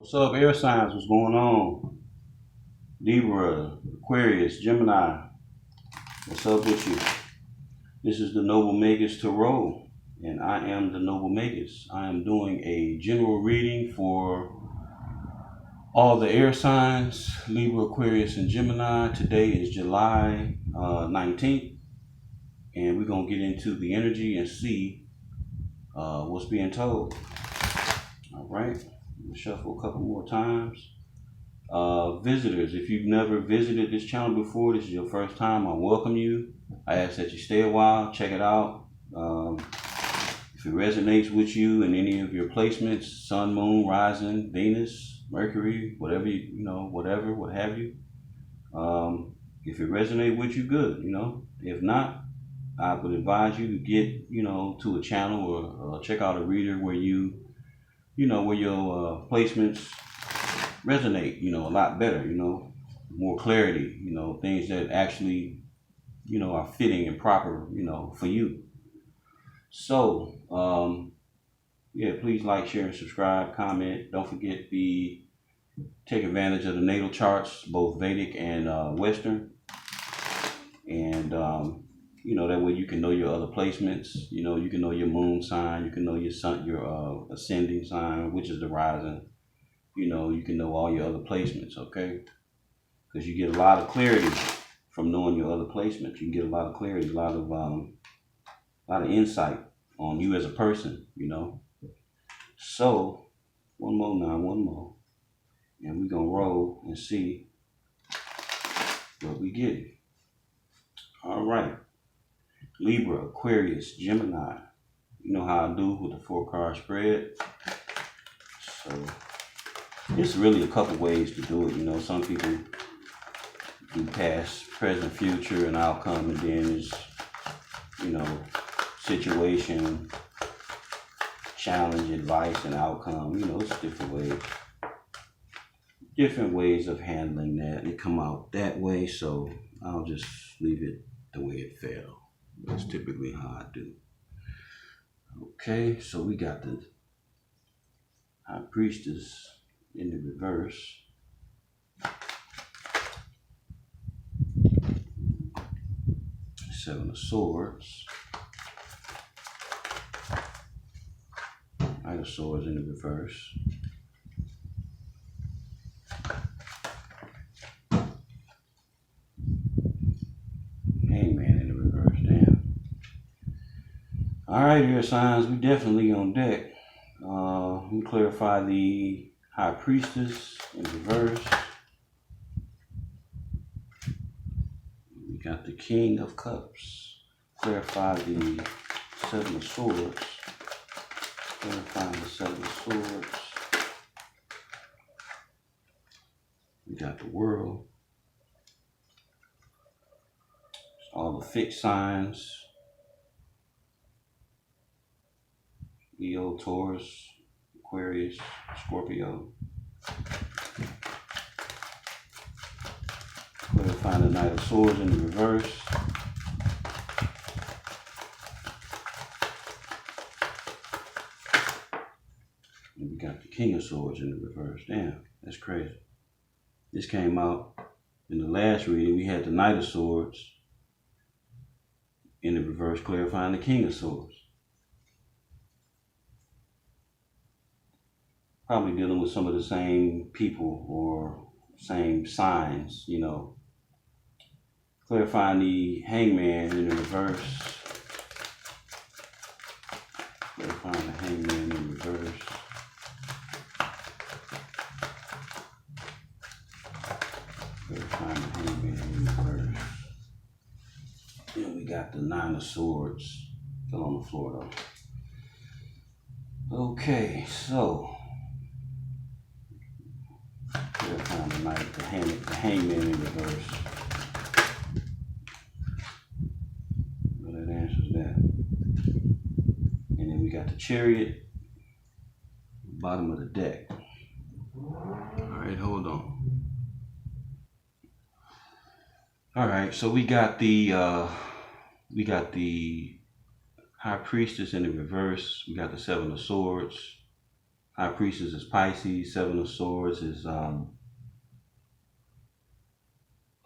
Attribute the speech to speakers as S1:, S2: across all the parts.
S1: What's up, air signs? What's going on? Libra, Aquarius, Gemini. What's up with you? This is the Noble Magus Tarot, and I am the Noble Magus. I am doing a general reading for all the air signs, Libra, Aquarius, and Gemini. Today is July 19th, and we're going to get into the energy and see what's being told. All right. We'll shuffle a couple more times. Visitors, if you've never visited this channel before, this is your first time, I welcome you. I ask that you stay a while, check it out. If it resonates with you in any of your placements, sun, moon, rising, Venus, Mercury, whatever, whatever, what have you. If it resonates with you, good, If not, I would advise you to get, to a channel or check out a reader where where your placements resonate, a lot better, more clarity, things that actually, are fitting and proper, for you. So, yeah, please like, share, and subscribe, comment. Don't forget to take advantage of the natal charts, both Vedic and Western. And, that way you can know your other placements. You can know your moon sign, you can know your sun, your ascending sign, which is the rising. You can know all your other placements, okay? Because you get a lot of clarity from knowing your other placements. You can get a lot of clarity, a lot of insight on you as a person, So, one more. And we're going to roll and see what we get. All right. Libra, Aquarius, Gemini. You know how I do with the 4-card spread. So, it's really a couple ways to do it. Some people do past, present, future, and outcome, and then there's, situation, challenge, advice, and outcome. It's different ways of handling that. It come out that way, so I'll just leave it the way it fell. That's typically how I do. Okay, so we got the High Priestess in the reverse. Seven of Swords. Knight of Swords in the reverse. Hangman in the reverse. Damn. All right, air signs. We definitely on deck. Let me clarify the High Priestess in reverse. We got the King of Cups. Clarify the Seven of Swords. Clarify the Seven of Swords. We got the World. All the fixed signs. Leo, Taurus, Aquarius, Scorpio. Clarifying the Knight of Swords in the reverse. And we got the King of Swords in the reverse. Damn, that's crazy. This came out in the last reading. We had the Knight of Swords in the reverse, clarifying the King of Swords. Probably dealing with some of the same people or same signs, Clarifying the Hangman in the reverse. Clarifying the Hangman in reverse. Clarifying the Hangman in reverse. Then we got the Nine of Swords. Fell on the floor though. Okay, so clarifying the Knight, the Hangman in reverse. Well, that answers that. And then we got the Chariot, bottom of the deck. All right, hold on. All right, so we got the High Priestess in the reverse. We got the Seven of Swords. High Priestess is Pisces. Seven of Swords is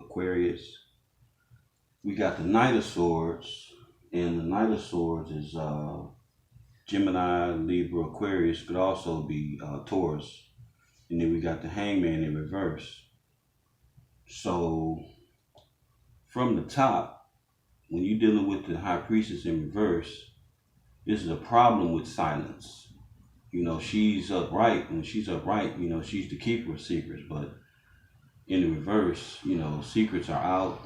S1: Aquarius. We got the Knight of Swords, and the Knight of Swords is Gemini, Libra, Aquarius. Could also be Taurus. And then we got the Hangman in reverse. So from the top, when you're dealing with the High Priestess in reverse, this is a problem with silence. You know, she's upright. When she's upright, you know, she's the keeper of secrets. But in the reverse, you know, secrets are out.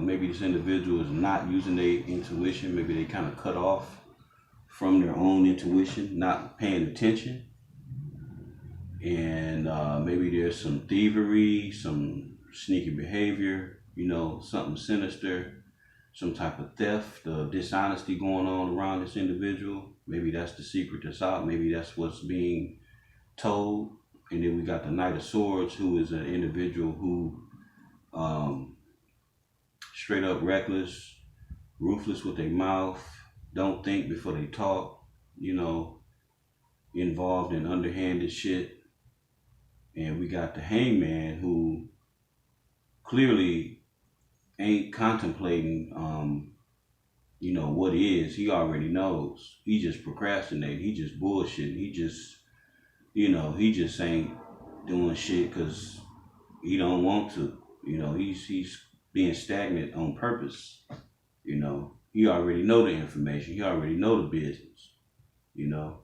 S1: Maybe this individual is not using their intuition. Maybe they kind of cut off from their own intuition, not paying attention. And maybe there's some thievery, some sneaky behavior, you know, something sinister, some type of theft, dishonesty going on around this individual. Maybe that's the secret that's out. Maybe that's what's being told. And then we got the Knight of Swords, who is an individual who straight up reckless, ruthless with their mouth, don't think before they talk, you know, involved in underhanded shit. And we got the Hangman, who clearly ain't contemplating, you know, what is. He already knows. He just procrastinating. He just bullshitting. He just, you know, he just ain't doing shit because he don't want to. You know, he's being stagnant on purpose. You know, he already know the information. He already know the business. You know.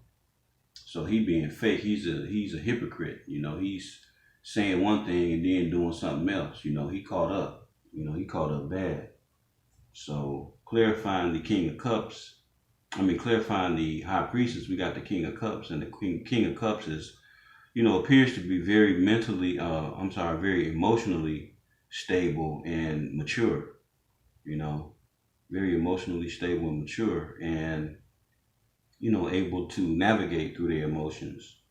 S1: So he being fake, he's a hypocrite, you know, he's saying one thing and then doing something else, you know, he caught up, he caught up bad. So clarifying the King of Cups, clarifying the High Priestess, we got the King of Cups, and the King of Cups is, you know, appears to be very mentally, very emotionally stable and mature, you know, very emotionally stable and mature, and you know, able to navigate through their emotions.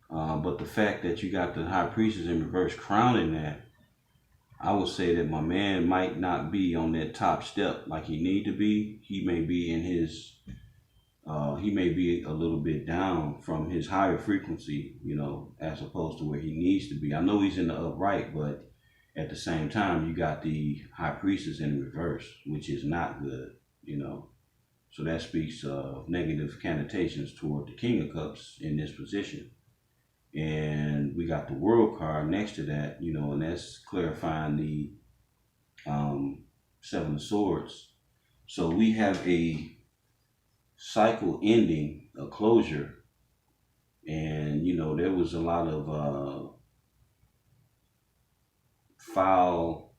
S1: But the fact that you got the High Priestess in reverse crowning that, I would say that my man might not be on that top step like he need to be. He may be in his, he may be a little bit down from his higher frequency, you know, as opposed to where he needs to be. I know he's in the upright, but at the same time, you got the High Priestess in reverse, which is not good, you know. So that speaks of negative connotations toward the King of Cups in this position. And we got the World card next to that, you know, and that's clarifying the Seven of Swords. So we have a cycle ending, a closure. And, you know, there was a lot of foul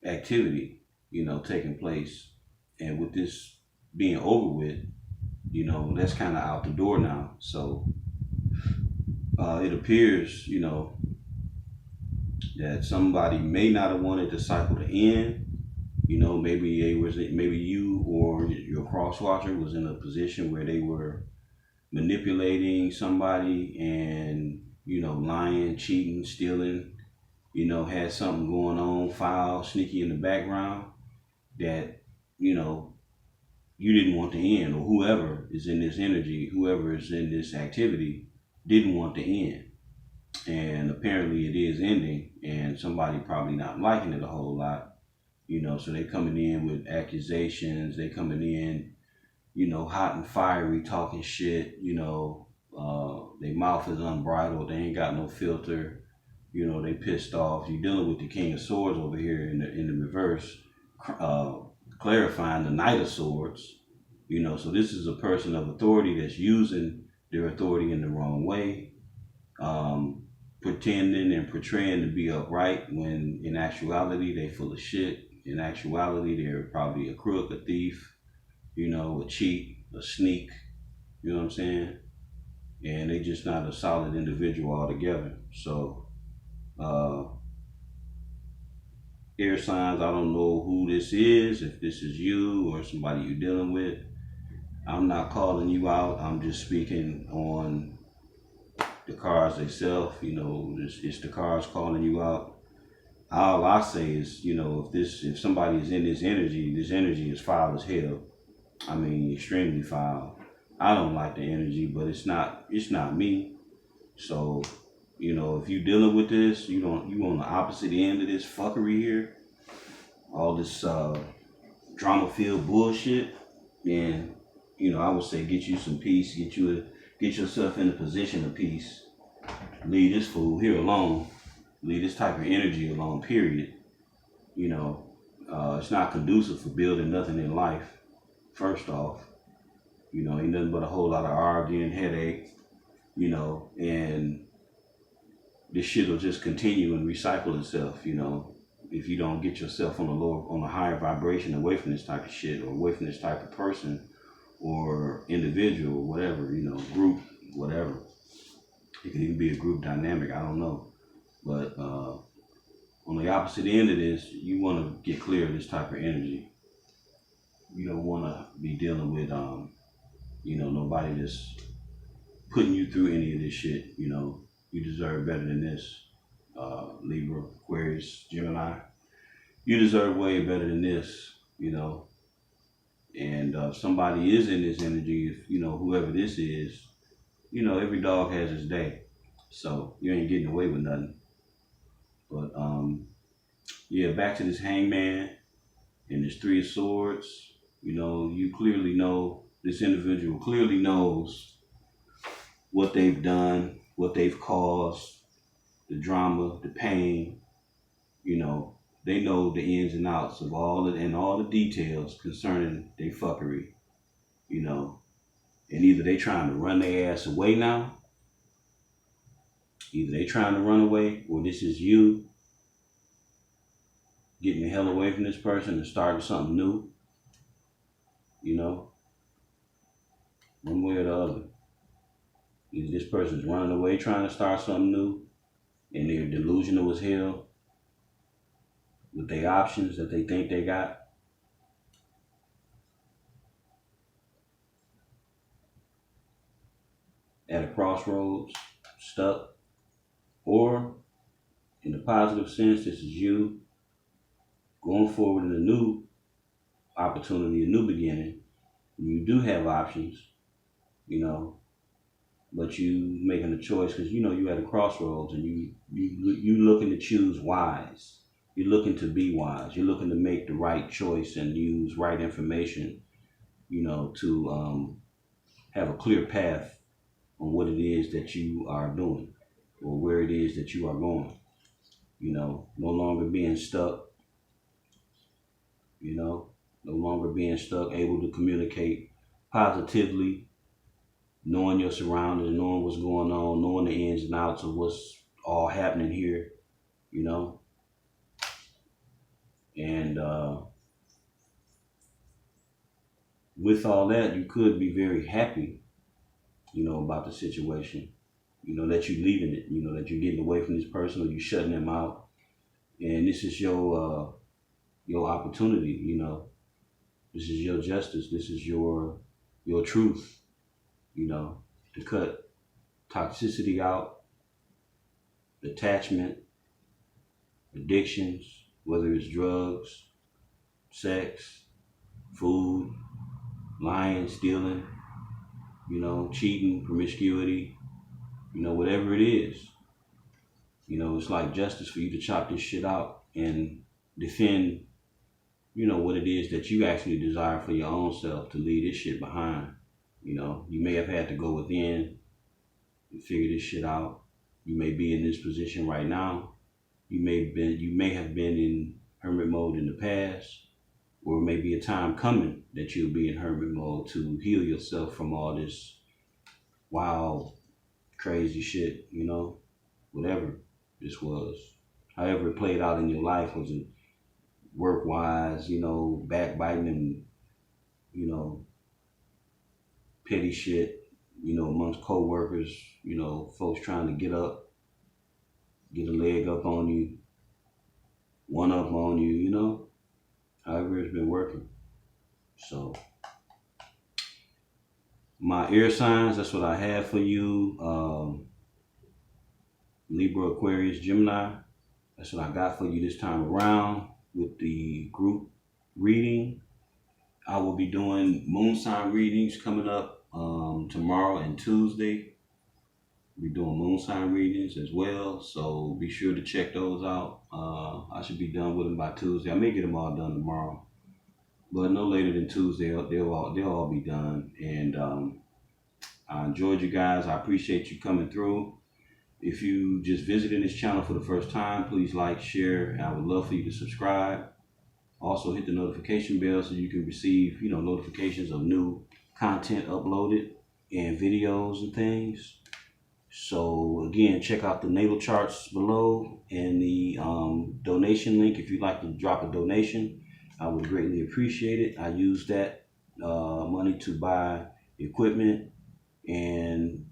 S1: activity, you know, taking place. And with this being over with, you know, that's kind of out the door now. So it appears, you know, that somebody may not have wanted the cycle to end. You know, maybe you or your cross-watcher was in a position where they were manipulating somebody and, you know, lying, cheating, stealing, you know, had something going on, foul, sneaky in the background that, you know, you didn't want to end, or whoever is in this energy, whoever is in this activity didn't want to end. And apparently it is ending, and somebody probably not liking it a whole lot, you know, so they coming in with accusations, they coming in, you know, hot and fiery, talking shit, you know, their mouth is unbridled, they ain't got no filter, you know, they pissed off. You're dealing with the King of Swords over here in the reverse, clarifying the Knight of Swords, you know, so this is a person of authority that's using their authority in the wrong way, pretending and portraying to be upright when in actuality they full of shit. In actuality, they're probably a crook, a thief, you know, a cheat, a sneak, you know what I'm saying? And they just not a solid individual altogether. So, air signs, I don't know who this is, if this is you or somebody you're dealing with. I'm not calling you out. I'm just speaking on the cards themselves. You know, it's the cards calling you out. All I say is, you know, if somebody is in this energy is foul as hell. I mean, extremely foul. I don't like the energy, but it's not me. So, you know, if you're dealing with this, you on the opposite end of this fuckery here, all this drama filled bullshit, then, you know, I would say get you some peace, get yourself in a position of peace. Leave this fool here alone. Leave this type of energy alone, period. You know, it's not conducive for building nothing in life, first off. You know, ain't nothing but a whole lot of arguing, headache, you know, and this shit will just continue and recycle itself, you know, if you don't get yourself on a higher vibration away from this type of shit, or away from this type of person or individual, whatever, you know, group, whatever. It can even be a group dynamic, I don't know. But on the opposite end of this, you want to get clear of this type of energy. You don't want to be dealing with, you know, nobody just putting you through any of this shit. You know, you deserve better than this. Libra, Aquarius, Gemini, you deserve way better than this, you know. And if somebody is in this energy, if, you know, whoever this is, you know, every dog has his day. So you ain't getting away with nothing. But yeah, back to this Hangman and this Three of Swords. You know, you clearly know, this individual clearly knows what they've done, what they've caused, the drama, the pain. You know, they know the ins and outs of all the details concerning their fuckery. You know, and either they trying to run their ass away now, either they trying to run away, or this is you getting the hell away from this person and starting something new. You know, one way or the other. Either this person's running away trying to start something new, and they're delusional as hell with their options that they think they got. At a crossroads, stuck. Or, in the positive sense, this is you going forward in a new opportunity, a new beginning. You do have options, you know, but you making a choice because, you know, you at a crossroads, and you looking to choose wise. You're looking to be wise. You're looking to make the right choice and use right information, you know, to have a clear path on what it is that you are doing or where it is that you are going. You know, no longer being stuck, you know, no longer being stuck, able to communicate positively, knowing your surroundings, knowing what's going on, knowing the ins and outs of what's all happening here, you know. And with all that, you could be very happy, you know, about the situation, you know, that you're leaving it, you know, that you're getting away from this person, or you're shutting them out. And this is your opportunity, you know. This is your justice. This is your truth, you know, to cut toxicity out, attachment, addictions, whether it's drugs, sex, food, lying, stealing, you know, cheating, promiscuity, you know, whatever it is. You know, it's like justice for you to chop this shit out and defend, you know, what it is that you actually desire for your own self, to leave this shit behind. You know, you may have had to go within and figure this shit out. You may be in this position right now. You may have been in hermit mode in the past, or it may be a time coming that you'll be in hermit mode to heal yourself from all this wild, crazy shit, you know, whatever this was. However it played out in your life, was it work-wise, you know, backbiting and, you know, petty shit, you know, amongst co-workers, you know, folks trying to get a leg up on you, one up on you, you know, however it's been working. So, my air signs, that's what I have for you. Libra, Aquarius, Gemini, that's what I got for you this time around with the group reading. I will be doing moon sign readings coming up Tomorrow and Tuesday, we're doing moon sign readings as well. So be sure to check those out. I should be done with them by Tuesday. I may get them all done tomorrow, but no later than Tuesday. They'll all be done. And I enjoyed you guys. I appreciate you coming through. If you just visited this channel for the first time, please like, share, and I would love for you to subscribe. Also hit the notification bell so you can receive, notifications of new content uploaded and videos and things. So again, check out the natal charts below and the donation link if you'd like to drop a donation. I would greatly appreciate it. I use that money to buy equipment and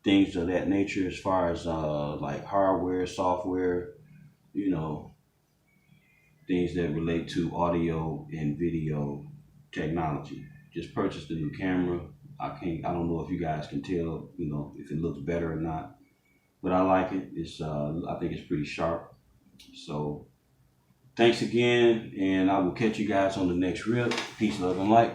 S1: things of that nature, as far as like hardware, software, things that relate to audio and video technology. Just purchased a new camera. I don't know if you guys can tell, if it looks better or not, but I like it. I think it's pretty sharp. So thanks again, and I will catch you guys on the next rip. Peace, love, and light.